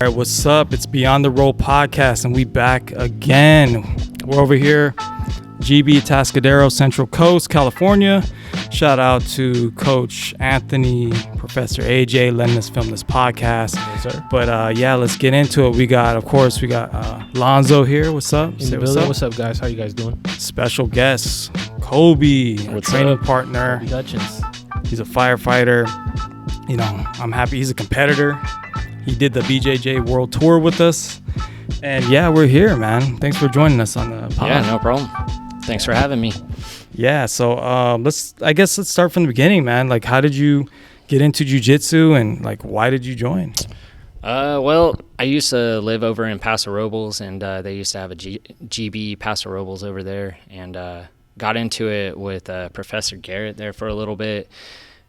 All right, what's up? It's Beyond the Roll podcast, and we back again. We're over here, GB Atascadero, Central Coast, California. Shout out to Coach Anthony, Professor AJ, letting us film this podcast. Yes, sir. But yeah, let's get into it. We got Lonzo here. What's up? In the building. What's up, guys? How you guys doing? Special guest, Kobe, our training partner. Kobe Hutchins. He's a firefighter. You know, I'm happy. He's a competitor. He did the BJJ World Tour with us. And yeah, we're here, man. Thanks for joining us on the pod. Yeah, no problem. Thanks for having me. Yeah, so let's start from the beginning, man. Like, how did you get into jiu-jitsu, and like, why did you join? Well, I used to live over in Paso Robles, and they used to have a GB Paso Robles over there, and got into it with Professor Garrett there for a little bit.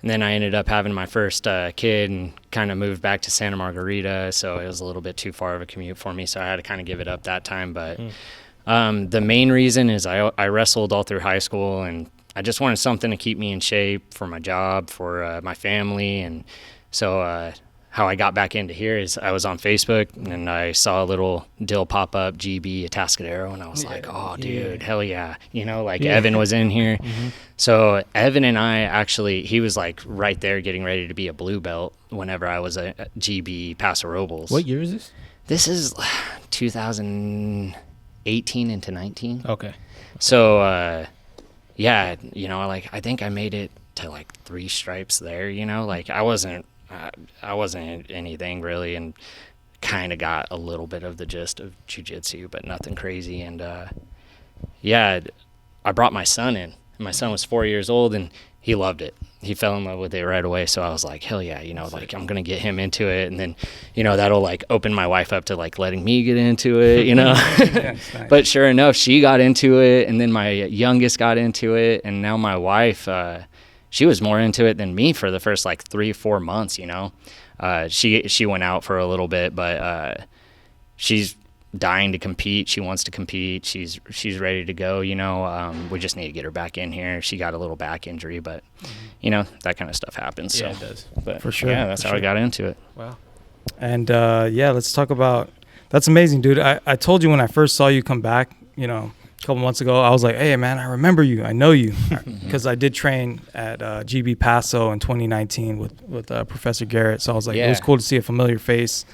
And then I ended up having my first kid and kind of moved back to Santa Margarita, so it was a little bit too far of a commute for me, so I had to kind of give it up that time. But the main reason is I wrestled all through high school, and I just wanted something to keep me in shape for my job, for my family. And so how I got back into here is I was on Facebook, and I saw a little deal pop up, GB Atascadero, and I was like, oh, dude, hell yeah. You know, like Evan was in here. Mm-hmm. So Evan and I actually, he was like right there getting ready to be a blue belt whenever I was a GB Paso Robles. What year is this? This is 2018 into 19. Okay. So, yeah, you know, like I think I made it to like 3 stripes there, you know, like I wasn't anything really, and kind of got a little bit of the gist of jiu-jitsu, but nothing crazy. And yeah, I brought my son in. My son was 4 years old, and he loved it. He fell in love with it right away. So I was like, hell yeah, you know, like I'm going to get him into it. And then, you know, that'll like open my wife up to like letting me get into it, you know. Yeah, nice. But sure enough, she got into it, and then my youngest got into it, and now my wife, she was more into it than me for the first like 3-4 months, you know. She went out for a little bit, but she's dying to compete. She wants to compete. She's ready to go, you know. We just need to get her back in here. She got a little back injury, but you know, that kind of stuff happens. Yeah, so. it does. But for sure. Yeah, that's how I got into it. Wow. And yeah, let's talk about, that's amazing, dude. I told you when I first saw you come back, you know, a couple months ago, I was like, hey man, I remember you, I know you, because I did train at GB Paso in 2019 with Professor Garrett. So I was like, It was cool to see a familiar face.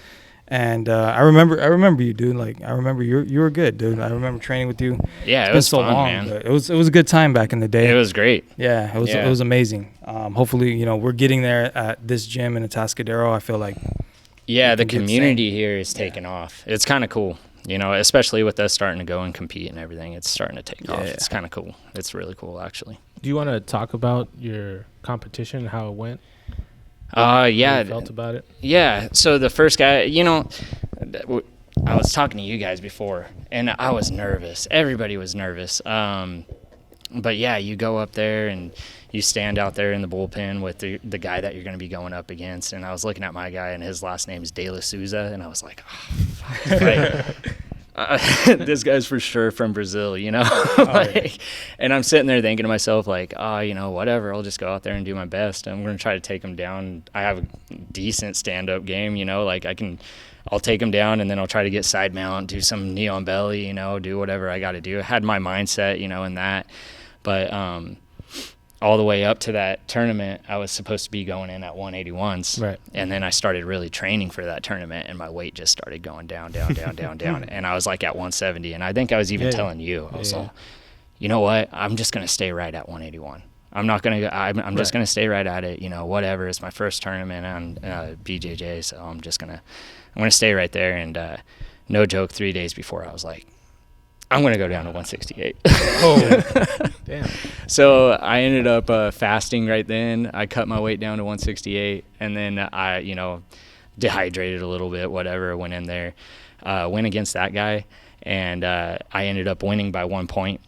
And I remember you, dude. Like, I remember you were good, dude. I remember training with you. Yeah, it was so fun, long, man. But it was a good time back in the day. It was great. Yeah, it was amazing. Hopefully, you know, we're getting there at this gym in Atascadero. I feel like the community here is taking off. It's kind of cool, you know, especially with us starting to go and compete and everything. It's starting to take off. It's kind of cool. It's really cool, actually. Do you want to talk about your competition, how it went? Yeah. How you felt about it? Yeah. So the first guy, you know, I was talking to you guys before, and I was nervous. Everybody was nervous. But yeah, you go up there and you stand out there in the bullpen with the guy that you're going to be going up against. And I was looking at my guy, and his last name is De La Souza, and I was like, oh, fuck. This guy's for sure from Brazil, you know. And I'm sitting there thinking to myself, like, you know, whatever, I'll just go out there and do my best. I'm going to try to take him down. I have a decent stand-up game, you know, like I'll take him down, and then I'll try to get side mount, do some knee on belly, you know, do whatever I got to do. I had my mindset, you know, in that. But all the way up to that tournament, I was supposed to be going in at 181s. Right. And then I started really training for that tournament, and my weight just started going down. And I was like at 170. And I think I was even telling you, I was like, you know what? I'm just going to stay right at 181. I'm not going to, I'm just going to stay right at it, you know, whatever. It's my first tournament on BJJ. So I'm going to stay right there. And no joke, 3 days before, I was like, I'm going to go down to 168. Oh, damn. So I ended up fasting right then. I cut my weight down to 168, and then I, you know, dehydrated a little bit, whatever, went in there, went against that guy, and I ended up winning by 1 point.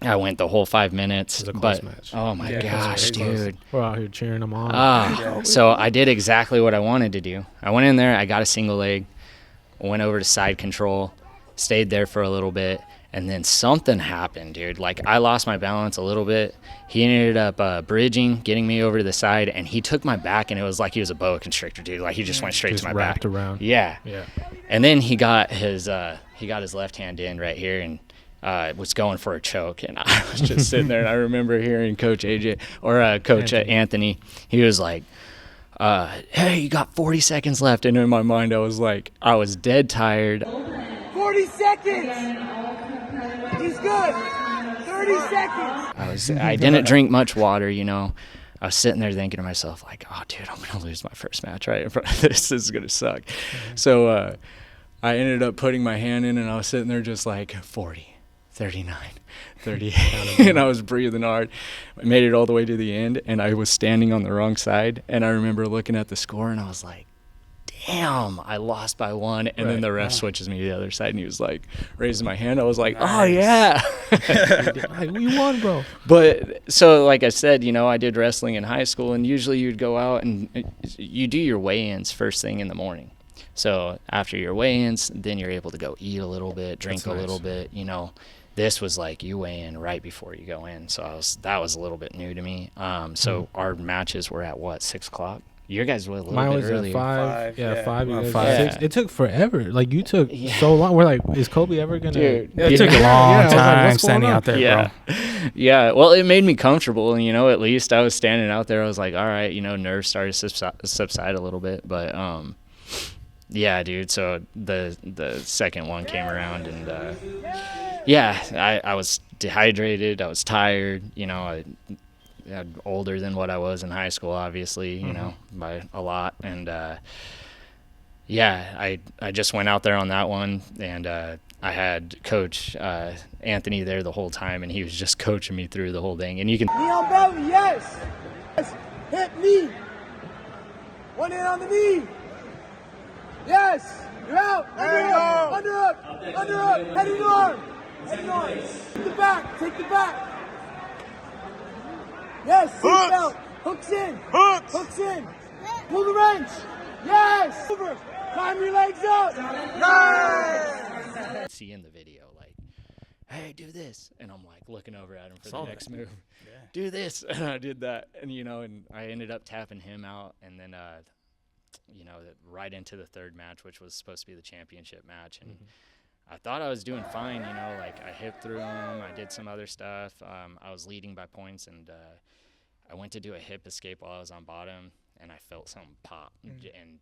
I went the whole 5 minutes. It was a close match. Oh, my gosh, dude. We're out here cheering them on. So I did exactly what I wanted to do. I went in there, I got a single leg, went over to side control, stayed there for a little bit, And then something happened, dude. Like, I lost my balance a little bit. He ended up bridging, getting me over to the side, and he took my back, and it was like he was a boa constrictor, dude. Like, he just went straight Just to my wrapped back. around. Yeah. Yeah. And then he got his left hand in right here, and was going for a choke, and I was just sitting there, and I remember hearing Coach AJ or Coach Anthony. He was like, "Hey, you got 40 seconds left," and in my mind, I was like, I was dead tired. 40 seconds. He's good. 30 seconds. I didn't drink much water, you know. I was sitting there thinking to myself, like, oh, dude, I'm going to lose my first match right in front of this. This is going to suck. So I ended up putting my hand in, and I was sitting there just like 40, 39, 38, and I was breathing hard. I made it all the way to the end, and I was standing on the wrong side, and I remember looking at the score, and I was like, damn, I lost by one. And then the ref switches me to the other side, and he was like raising my hand. I was like, oh, yeah. Like, you won, bro. But so, like I said, you know, I did wrestling in high school, and usually you'd go out and you do your weigh-ins first thing in the morning. So after your weigh-ins, then you're able to go eat a little bit, drink a little bit, you know. This was like you weigh in right before you go in. So that was a little bit new to me. So our matches were at, what, 6 o'clock? Your guys were a little Mine bit was earlier. at 5. Yeah, 5. You guys 5. 6. It took forever. Like, you took so long. We're like, is Kobe ever going to? Dude, It took a long time what's going standing on? out there, Yeah. bro. Yeah. Well, it made me comfortable. And, you know, at least I was standing out there. I was like, all right, you know, nerves started to subside a little bit. But, yeah, dude. So the second one came around, and, yeah, I was dehydrated. I was tired. You know, I'm older than what I was in high school, obviously, you know, by a lot. And, yeah, I just went out there on that one, and I had Coach Anthony there the whole time, and he was just coaching me through the whole thing. And you can... Knee on belly, yes. Hip knee. One hand on the knee. Yes. You're out. Under up. Head and arm. Take the back. Yes. Seatbelt. Hooks in. Hooks in. Pull the wrench. Yes. Over. Climb your legs up. Nice. See in the video, like, hey, do this. And I'm like looking over at him for the next move. Yeah. Do this. And I did that. And, you know, and I ended up tapping him out. And then, you know, right into the third match, which was supposed to be the championship match. And I thought I was doing fine, you know, like I hit through him. I did some other stuff. I was leading by points, and I went to do a hip escape while I was on bottom, and I felt something pop. And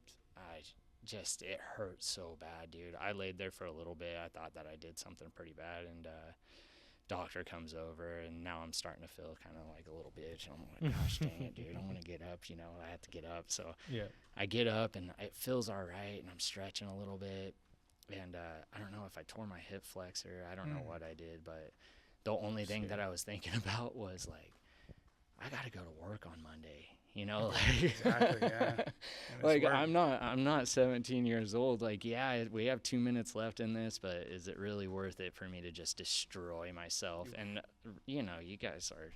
it hurt so bad, dude. I laid there for a little bit. I thought that I did something pretty bad, and doctor comes over, and now I'm starting to feel kind of like a little bitch. I'm like, gosh dang it, dude, I'm gonna get up. You know, I have to get up. So I get up, and it feels all right, and I'm stretching a little bit, and I don't know if I tore my hip flexor. I don't know what I did, but the only thing that I was thinking about was like, I gotta go to work on Monday. You know, like, Exactly, yeah. like I'm not 17 years old. Like, yeah, we have 2 minutes left in this, but is it really worth it for me to just destroy myself? And, you know, you guys are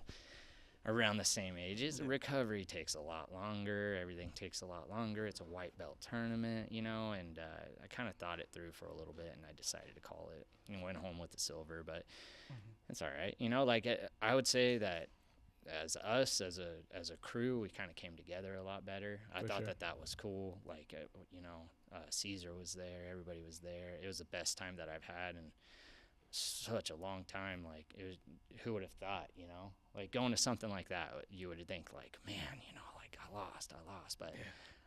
around the same ages. Recovery takes a lot longer. Everything takes a lot longer. It's a white belt tournament, you know, and I kind of thought it through for a little bit, and I decided to call it and went home with the silver, but it's all right. You know, like I would say that as a crew, we kind of came together a lot better. I thought that was cool. Like, you know, Caesar was there. Everybody was there. It was the best time that I've had in such a long time. Like, it was, who would have thought, you know? Like, going to something like that, you would think, like, man, you know, like, I lost. But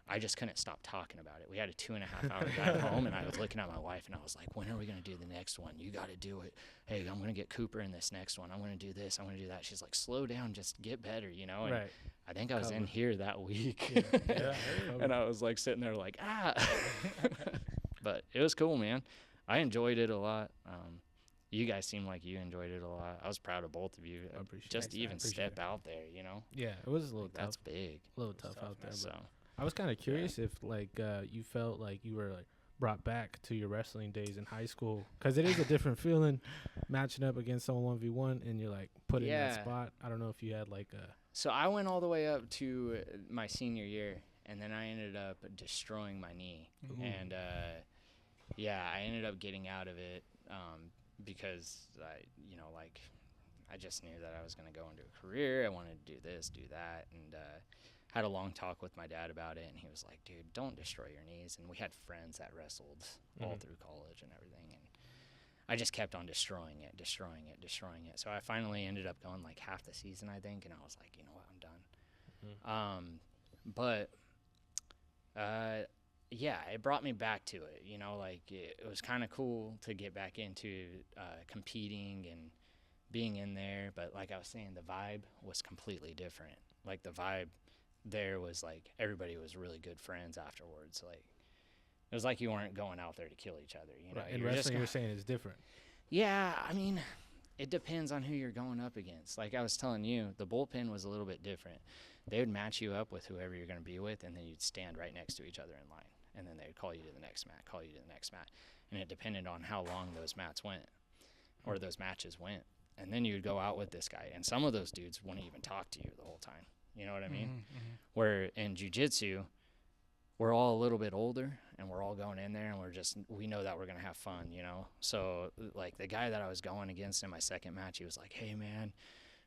I just couldn't stop talking about it. We had a 2.5-hour drive home, and I was looking at my wife, and I was like, when are we going to do the next one? You got to do it. Hey, I'm going to get Cooper in this next one. I'm going to do this. I'm going to do that. She's like, slow down, just get better, you know? And I think I was in here that week. And I was like sitting there like, But it was cool, man. I enjoyed it a lot. You guys seem like you enjoyed it a lot. I was proud of both of you. Just to even step out there, you know? Yeah, it was a little tough. That's big. A little tough out there. So. I was kind of curious if, like, you felt like you were, like, brought back to your wrestling days in high school. Because it is a different feeling matching up against someone 1v1 and you're, like, put in that spot. I don't know if you had, like, a... So I went all the way up to my senior year, and then I ended up destroying my knee. And, I ended up getting out of it because I just knew that I was going to go into a career. I wanted to do this, do that, and had a long talk with my dad about it, and he was like, dude, don't destroy your knees. And we had friends that wrestled all through college and everything, and I just kept on destroying it. So I finally ended up going like half the season, I think, and I was like, you know what, I'm done. Yeah, it brought me back to it, like it was kind of cool to get back into competing and being in there. But like I was saying, the vibe was completely different. Like the vibe there was like everybody was really good friends afterwards. Like it was like you weren't going out there to kill each other, Right. And wrestling, you're saying, is different. Yeah, I mean, it depends on who you're going up against. Like I was telling you, the bullpen was a little bit different. They would match you up with whoever you're going to be with, and then you'd stand right next to each other in line. And then they'd call you to the next mat, And it depended on how long those mats went or those matches went. And then you'd go out with this guy. And some of those dudes wouldn't even talk to you the whole time. You know what I mean? Where in jiu-jitsu, we're all a little bit older, and we're all going in there, and we know that we're going to have fun, So, like, the guy that I was going against in my second match, he was like, hey, man.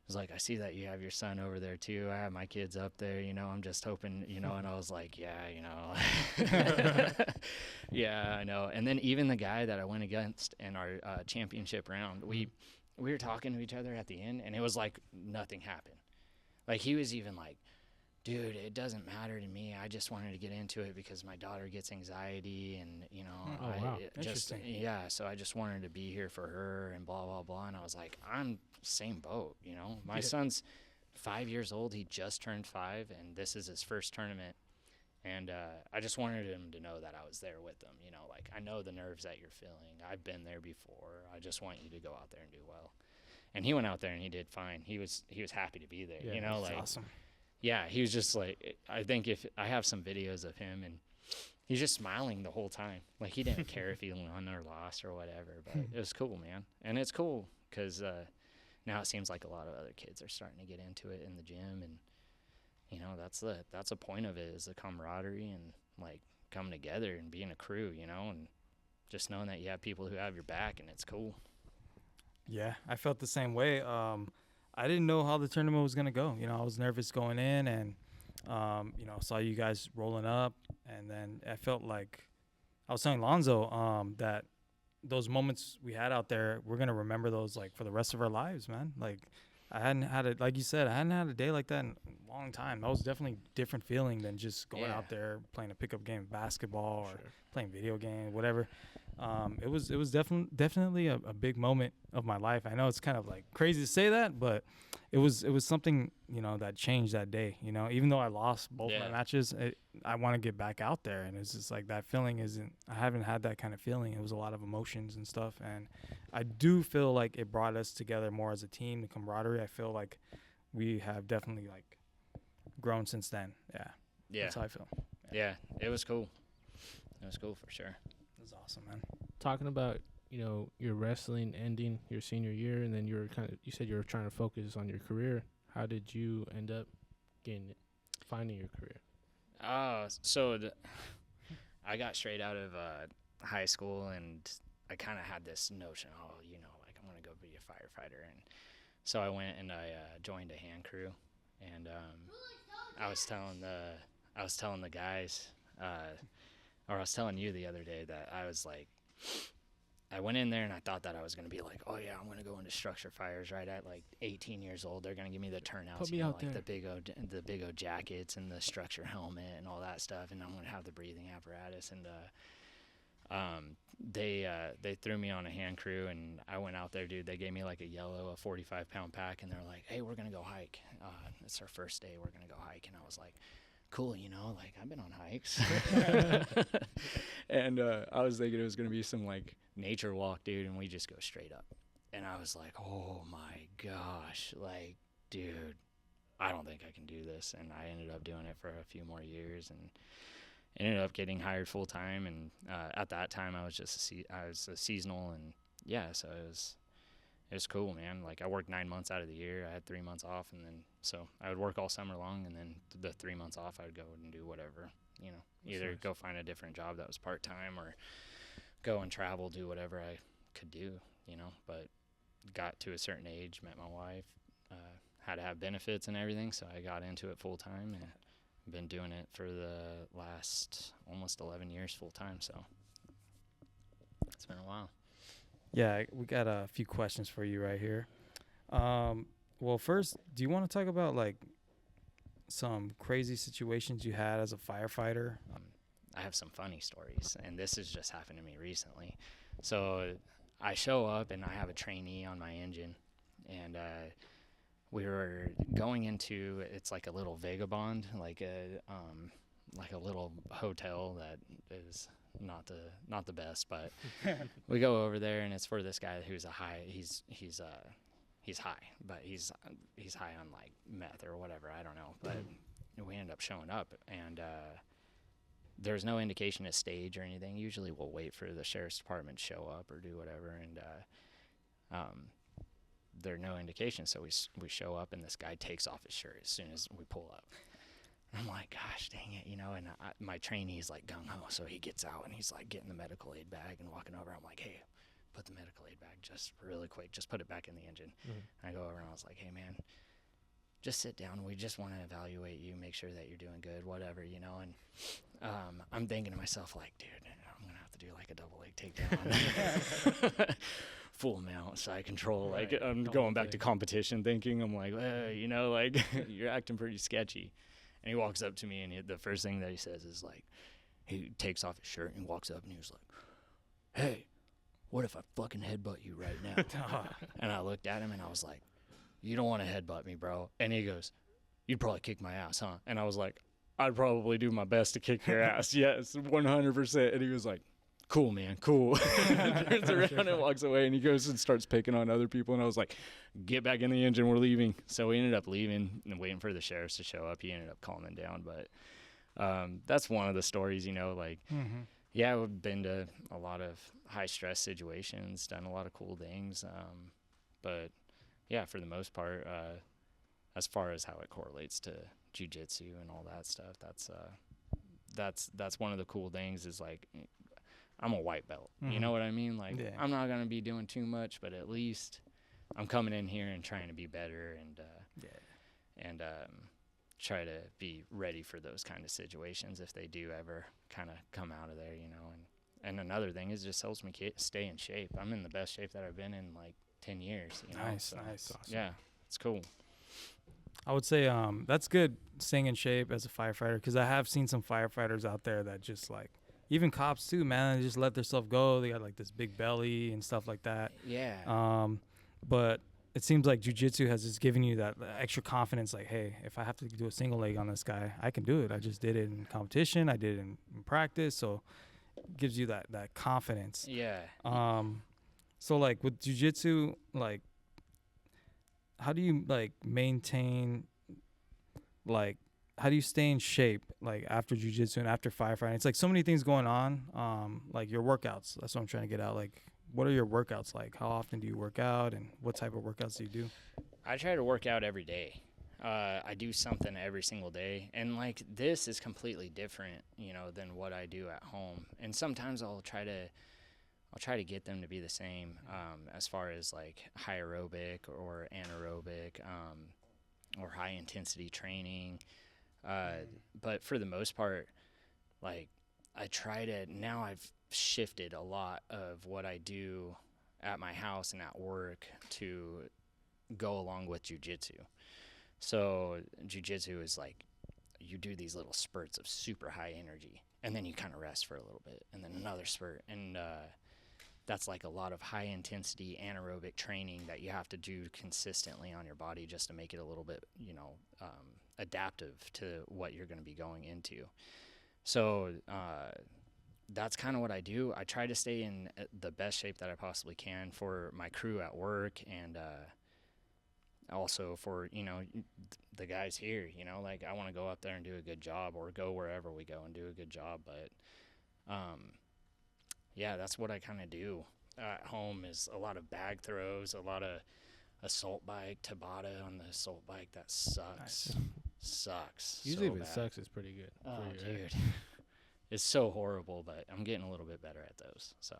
Was like, I see that you have your son over there too. I have my kids up there, I'm just hoping, and I was like, yeah, yeah, I know. And then even the guy that I went against in our championship round, we were talking to each other at the end, and it was like nothing happened. Like he was even like, dude, it doesn't matter to me. I just wanted to get into it because my daughter gets anxiety, and wow. Interesting. So I just wanted to be here for her and blah blah blah. And I was like, I'm same boat, My son's 5 years old. He just turned 5, and this is his first tournament. And I just wanted him to know that I was there with him. Like I know the nerves that you're feeling. I've been there before. I just want you to go out there and do well. And he went out there and he did fine. He was happy to be there. Yeah, like awesome. Yeah, he was just like, I think if I have some videos of him, and he's just smiling the whole time. Like he didn't care if he won or lost or whatever, but it was cool, man. And it's cool because now it seems like a lot of other kids are starting to get into it in the gym, and that's the point of it, is the camaraderie and like coming together and being a crew, and just knowing that you have people who have your back, and it's cool. Yeah, I felt the same way. I didn't know how the tournament was gonna go. I was nervous going in, and saw you guys rolling up, and then I felt like I was telling Lonzo that those moments we had out there, we're gonna remember those like for the rest of our lives, man. Like I hadn't had it, like you said, I hadn't had a day like that in a long time. That was definitely a different feeling than just going out there playing a pickup game of basketball or playing video game, whatever. It was definitely a big moment of my life. I know it's kind of like crazy to say that, but it was something, that changed that day. Even though I lost both my matches, I want to get back out there, and it's just like that feeling I haven't had that kind of feeling. It was a lot of emotions and stuff, and I do feel like it brought us together more as a team, the camaraderie. I feel like we have definitely like grown since then. Yeah. That's how I feel. Yeah, it was cool. It was cool for sure. It was awesome, man. Talking about, your wrestling ending your senior year, and then you said you were trying to focus on your career. How did you end up finding your career? I got straight out of high school, and I kind of had this notion, like I'm going to go be a firefighter. And so I went and I joined a hand crew, and I was telling the guys, or I was telling you the other day that I was like, I went in there and I thought that I was going to be like, oh yeah, I'm going to go into structure fires right at like 18 years old. They're going to give me the turnouts, Put me out like there. the big O jackets and the structure helmet and all that stuff. And I'm going to have the breathing apparatus. And they threw me on a hand crew, and I went out there, dude. They gave me like a 45-pound pack, and they're like, hey, we're going to go hike. It's our first day. We're going to go hike. And I was like, cool, like I've been on hikes. And I was thinking it was going to be some like nature walk, dude, and we just go straight up. And I was like, oh my gosh, like, dude, I don't think I can do this. And I ended up doing it for a few more years, and ended up getting hired full time. And at that time I was just I was a seasonal, and so it was cool, man. Like I worked 9 months out of the year. I had 3 months off, and then so I would work all summer long, and then the 3 months off I would go and do whatever, either go find a different job that was part-time, or go and travel, do whatever I could do. but got to a certain age, met my wife, had to have benefits and everything, so I got into it full time and been doing it for the last almost 11 years full time, so it's been a while. Yeah, we got a few questions for you right here. Well, first, do you want to talk about like some crazy situations you had as a firefighter? I have some funny stories, and this has just happened to me recently. So I show up and I have a trainee on my engine, and we were going into, it's like a little vagabond, like a little hotel that is not the best, but we go over there and it's for this guy who's he's high, but he's high on like meth or whatever, I don't know, but we end up showing up, and there's no indication of stage or anything. Usually we'll wait for the sheriff's department to show up or do whatever, and there's no indication, so we show up and this guy takes off his shirt as soon as we pull up. And I'm like, gosh dang it, and my trainee's like gung-ho, so he gets out and he's like getting the medical aid bag and walking over. I'm like, hey, put the medical aid bag just really quick, just put it back in the engine. And I go over and I was like, hey man, just sit down, we just want to evaluate you, make sure that you're doing good, whatever, and I'm thinking to myself like, dude, I'm gonna have to do like a double leg takedown. Full amount, side control, right. Like I'm going back to competition thinking, I'm like, like you're acting pretty sketchy. And he walks up to me, and the first thing that he says is like, he takes off his shirt and walks up and he was like, hey, what if I fucking headbutt you right now? And I looked at him and I was like, you don't want to headbutt me, bro. And he goes, you'd probably kick my ass, huh? And I was like, I'd probably do my best to kick your ass. Yes, 100%. And he was like, cool, man, cool. Turns around and walks away, and he goes and starts picking on other people. And I was like, get back in the engine, we're leaving. So we ended up leaving and waiting for the sheriffs to show up. He ended up calming down. But that's one of the stories, like, yeah, we've been to a lot of high-stress situations, done a lot of cool things. But, yeah, for the most part, as far as how it correlates to jiu-jitsu and all that stuff, that's one of the cool things is, like, I'm a white belt. You know what I mean? Like, yeah. I'm not going to be doing too much, but at least I'm coming in here and trying to be better and try to be ready for those kind of situations if they do ever kind of come out of there, And another thing is it just helps me stay in shape. I'm in the best shape that I've been in, like, 10 years. Nice. Awesome. Yeah, it's cool. I would say that's good, staying in shape as a firefighter, because I have seen some firefighters out there that just, like, even cops too, man, they just let themselves go. They got like this big belly and stuff like that. Yeah. But it seems like jiu-jitsu has just given you that extra confidence. Like, hey, if I have to do a single leg on this guy, I can do it. I just did it in competition. I did it in practice. So it gives you that confidence. Yeah. So like with jiu-jitsu, like, how do you like maintain, like, how do you stay in shape, like, after jiu-jitsu and after firefighting? It's like so many things going on, like your workouts. That's what I'm trying to get out. Like, what are your workouts like? How often do you work out, and what type of workouts do you do? I try to work out every day. I do something every single day. And, like, this is completely different, than what I do at home. And sometimes I'll try to get them to be the same, as far as, like, high aerobic or anaerobic, or high intensity training. But for the most part, like, now I've shifted a lot of what I do at my house and at work to go along with jiu-jitsu. So jiu-jitsu is like, you do these little spurts of super high energy, and then you kind of rest for a little bit, and then another spurt. And, that's like a lot of high intensity anaerobic training that you have to do consistently on your body just to make it a little bit, adaptive to what you're going to be going into. So that's kind of what I do. I try to stay in the best shape that I possibly can for my crew at work, and also for, the guys here, like, I want to go up there and do a good job, or go wherever we go and do a good job. But yeah, that's what I kind of do at home, is a lot of bag throws, a lot of assault bike, Tabata on the assault bike. That sucks. Nice. Sucks. Usually so if it bad. sucks, it's pretty good. Oh, dude. It's so horrible, but I'm getting a little bit better at those. So,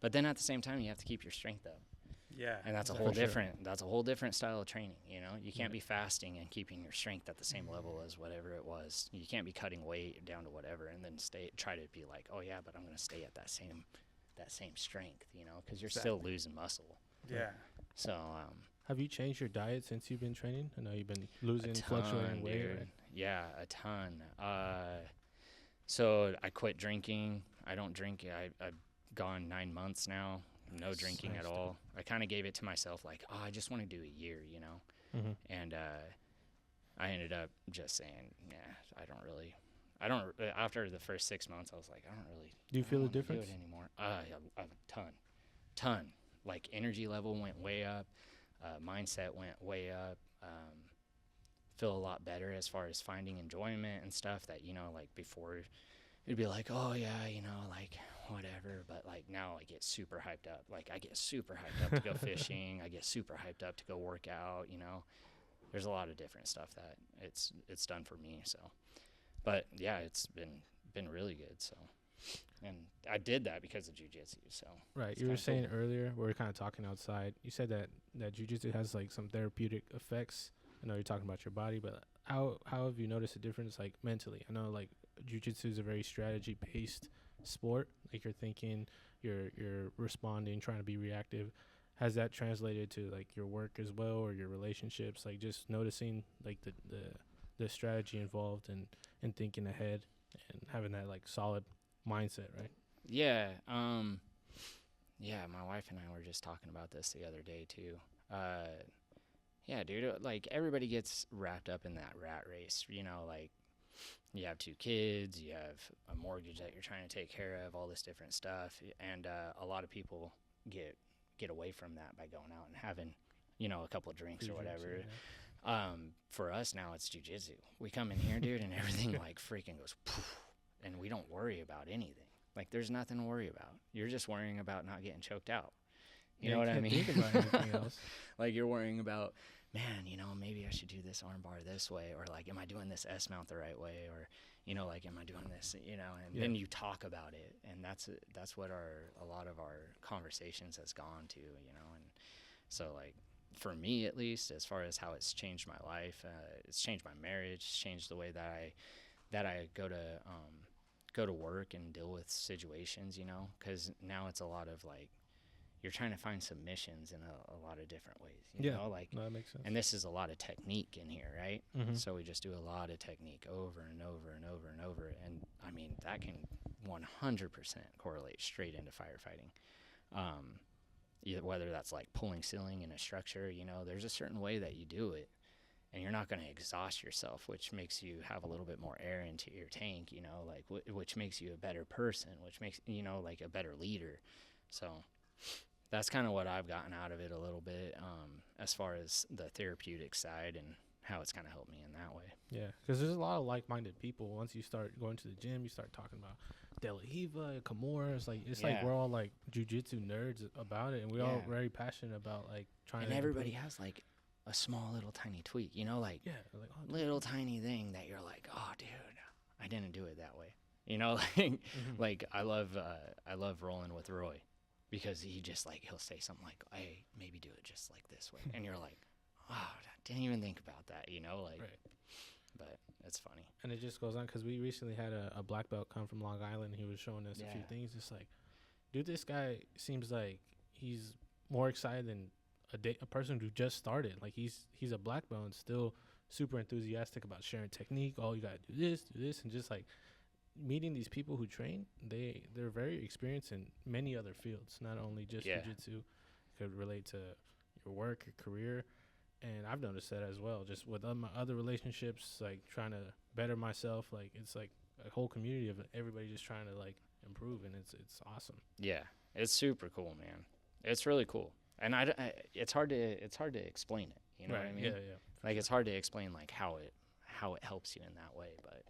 but then at the same time, you have to keep your strength up. Yeah. And that's a whole different style of training. You know, you can't be fasting and keeping your strength at the same level as whatever it was. You can't be cutting weight down to whatever and then try to be like, oh yeah, but I'm going to stay at that same strength, you know, because you're still losing muscle. Yeah. So, have you changed your diet since you've been training? I know you've been losing, fluctuating weight. Right? Yeah, a ton. So I quit drinking. I don't drink. I've gone 9 months now. No drinking at all. I kind of gave it to myself like, oh, I just want to do a year, you know? Mm-hmm. And I ended up just saying, after the first 6 months, I was like, I don't really do you feel the difference? Do it anymore. A ton. Like energy level went way up. Mindset went way up. Feel a lot better as far as finding enjoyment and stuff that, you know, like before it'd be like, oh yeah, you know, like whatever. But like now I get super hyped up. Like I get super hyped up to go fishing. I get super hyped up to go work out, you know. There's a lot of different stuff that it's done for me. So, but yeah, it's been really good. So, and I did that because of jiu-jitsu. So right. You were saying earlier, we were kind of talking outside. You said that jiu-jitsu has like some therapeutic effects. I know you're talking about your body, but how have you noticed a difference like mentally? I know like jiu-jitsu is a very strategy-based sport. Like you're thinking, you're responding, trying to be reactive. Has that translated to like your work as well, or your relationships? Like just noticing like the strategy involved and thinking ahead and having that like solid mindset, right? Yeah. Yeah, my wife and I were just talking about this the other day too. Yeah, dude, like everybody gets wrapped up in that rat race, you know, like you have 2 kids, you have a mortgage that you're trying to take care of, all this different stuff. And a lot of people get away from that by going out and having, you know, a couple of drinks or whatever. Yeah. For us now, it's jiu-jitsu. We come in here, dude, and everything like freaking goes poof, and we don't worry about anything. Like there's nothing to worry about. You're just worrying about not getting choked out. You know what I mean? Think about anything else. Like you're worrying about, man, you know, maybe I should do this arm bar this way, or like, am I doing this S mount the right way, or, you know, like, am I doing this, you know? And then you talk about it, and that's what a lot of our conversations has gone to, you know. And so like for me at least, as far as how it's changed my life, it's changed my marriage, it's changed the way that I go to work and deal with situations, you know, because now it's a lot of like, you're trying to find submissions in a lot of different ways, you know, like, no, that makes sense. And this is a lot of technique in here, right? Mm-hmm. So we just do a lot of technique over and over and over and over. And I mean, that can 100% correlate straight into firefighting. Whether that's like pulling ceiling in a structure, you know, there's a certain way that you do it, and you're not going to exhaust yourself, which makes you have a little bit more air into your tank, you know, like which makes you a better person, which makes, you know, like a better leader. So that's kind of what I've gotten out of it a little bit, as far as the therapeutic side and how it's kind of helped me in that way. Yeah, because there's a lot of like-minded people. Once you start going to the gym, you start talking about De La Riva, Kimura. It's like we're all like jiu-jitsu nerds about it, and we're all very passionate about like trying. And everybody has like a small little tiny tweak, you know, like little tiny thing that you're like, oh, dude, I didn't do it that way, you know, like like I love rolling with Roy. Because he just like, he'll say something like, hey, maybe do it just like this way. And you're like, oh, I didn't even think about that, you know? Like, right. But it's funny. And it just goes on because we recently had a black belt come from Long Island. He was showing us a few things. It's like, dude, this guy seems like he's more excited than a person who just started. Like he's a black belt and still super enthusiastic about sharing technique. Oh, you got to do this. And just like, meeting these people who train, they're very experienced in many other fields, not only just jiu-jitsu. It could relate to your work, your career, and I've noticed that as well. Just with my other relationships, like trying to better myself, like it's like a whole community of everybody just trying to like improve, and it's awesome. Yeah, it's super cool, man. It's really cool, and it's hard to explain it. You know what I mean? Yeah. Like it's hard to explain like how it helps you in that way, but.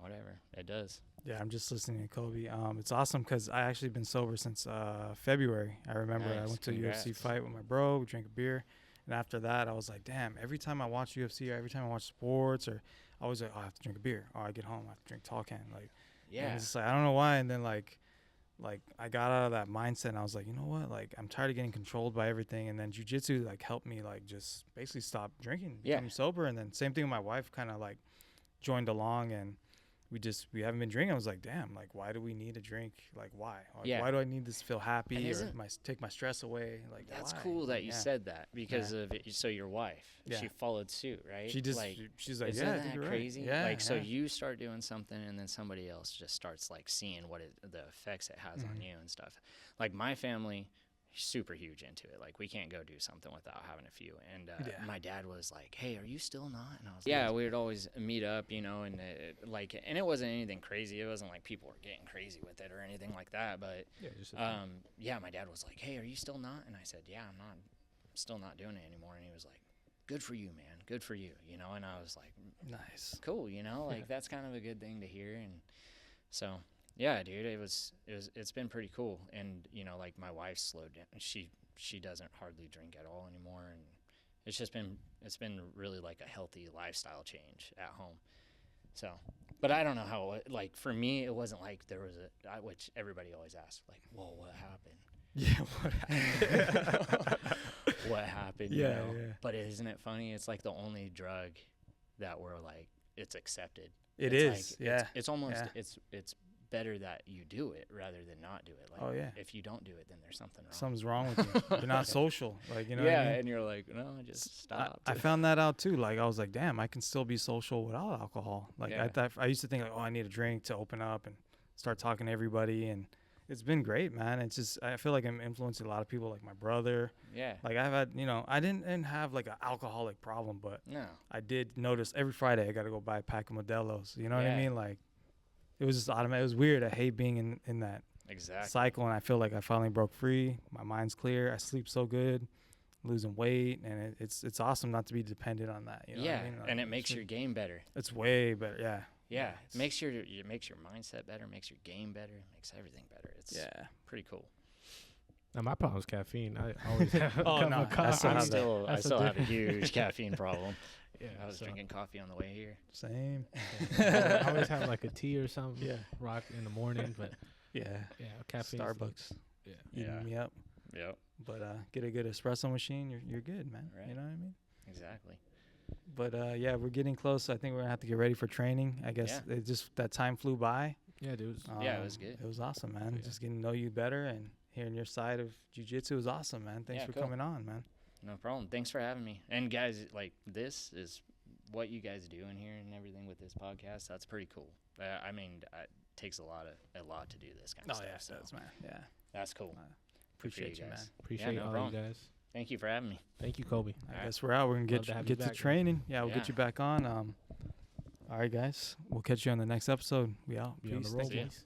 Whatever, it does. Yeah, I'm just listening to Kobe. It's awesome because I actually been sober since February. I remember I went to a UFC fight with my bro. We drank a beer. And after that, I was like, damn, every time I watch UFC or every time I watch sports, or I was like, oh, I have to drink a beer. Or I get home, I have to drink tall can. Like, yeah. And it's just like, I don't know why. And then like like I got out of that mindset and I was like, you know what, like I'm tired of getting controlled by everything. And then jiu-jitsu like helped me like just basically stop drinking, become sober. And then same thing with my wife, kind of like joined along, and we haven't been drinking. I was like, damn, like why do we need a drink? Like why? Like, why do I need this to feel happy or take my stress away? Like that's why? cool that you said that because of it. So your wife, she followed suit, right? She just like, she's like, isn't yeah, that you're crazy? Right. Yeah, like so you start doing something and then somebody else just starts like seeing what the effects it has on you and stuff. Like my family, super huge into it. Like we can't go do something without having a few. And my dad was like, hey, are you still not? And I was like, we would always meet up, you know, and it wasn't anything crazy. It wasn't like people were getting crazy with it or anything like that. But my dad was like, hey, are you still not? And I said, yeah, I'm still not doing it anymore. And he was like, good for you, man. Good for you. You know? And I was like, nice, cool. You know, like that's kind of a good thing to hear. And so, yeah, dude, it's been pretty cool. And, you know, like my wife slowed down. She doesn't hardly drink at all anymore. And it's been really like a healthy lifestyle change at home. So, but I don't know how, like for me, it wasn't like there was which everybody always asks, like, whoa, what happened? Yeah, what happened? What happened? You know? But isn't it funny? It's like the only drug that we're like, it's accepted. It's It's almost, it's better that you do it rather than not do it. Like, if you don't do it, then there's something wrong. Something's wrong with you. You're not social. Like, you know what I mean? And you're like, no, just stop. I found that out too. Like, I was like, damn, I can still be social without alcohol. Like, I used to think like, oh, I need a drink to open up and start talking to everybody. And it's been great, man. It's just, I feel like I'm influencing a lot of people, like my brother. Yeah. Like I've had, you know, I didn't have like an alcoholic problem, but no, I did notice every Friday I got to go buy a pack of Modelo's. You know what I mean? Like, it was just automatic. It was weird. I hate being in that cycle, and I feel like I finally broke free. My mind's clear. I sleep so good, losing weight, and it's awesome not to be dependent on that. You know what I mean? Like, and it makes your game better. It's way better. Yeah. It makes your mindset better, makes your game better, makes everything better. It's pretty cool. Now my problem is caffeine. I always have I still have a huge caffeine problem. Yeah, I was drinking coffee on the way here. Same. I always have like a tea or something. Yeah, rock in the morning, but caffeine. Starbucks. Eating me up. Yep. But get a good espresso machine. You're good, man. Right. You know what I mean? Exactly. But we're getting close. I think we're gonna have to get ready for training. I guess it just that time flew by. Yeah, dude. It was good. It was awesome, man. Just getting to know you better and hearing your side of jiu-jitsu was awesome, man. Thanks for coming on, man. No problem. Thanks for having me. And guys, like this is what you guys do in here and everything with this podcast. That's pretty cool. I mean, it takes a lot to do this kind of stuff. Oh yeah, so it does, man. Yeah, that's cool. Appreciate you, man. Appreciate all you guys. Thank you for having me. Thank you, Kobe. I guess we're out. We're gonna get to training. Yeah, we'll get you back on. All right, guys. We'll catch you on the next episode. We out. Be on the roll, boys.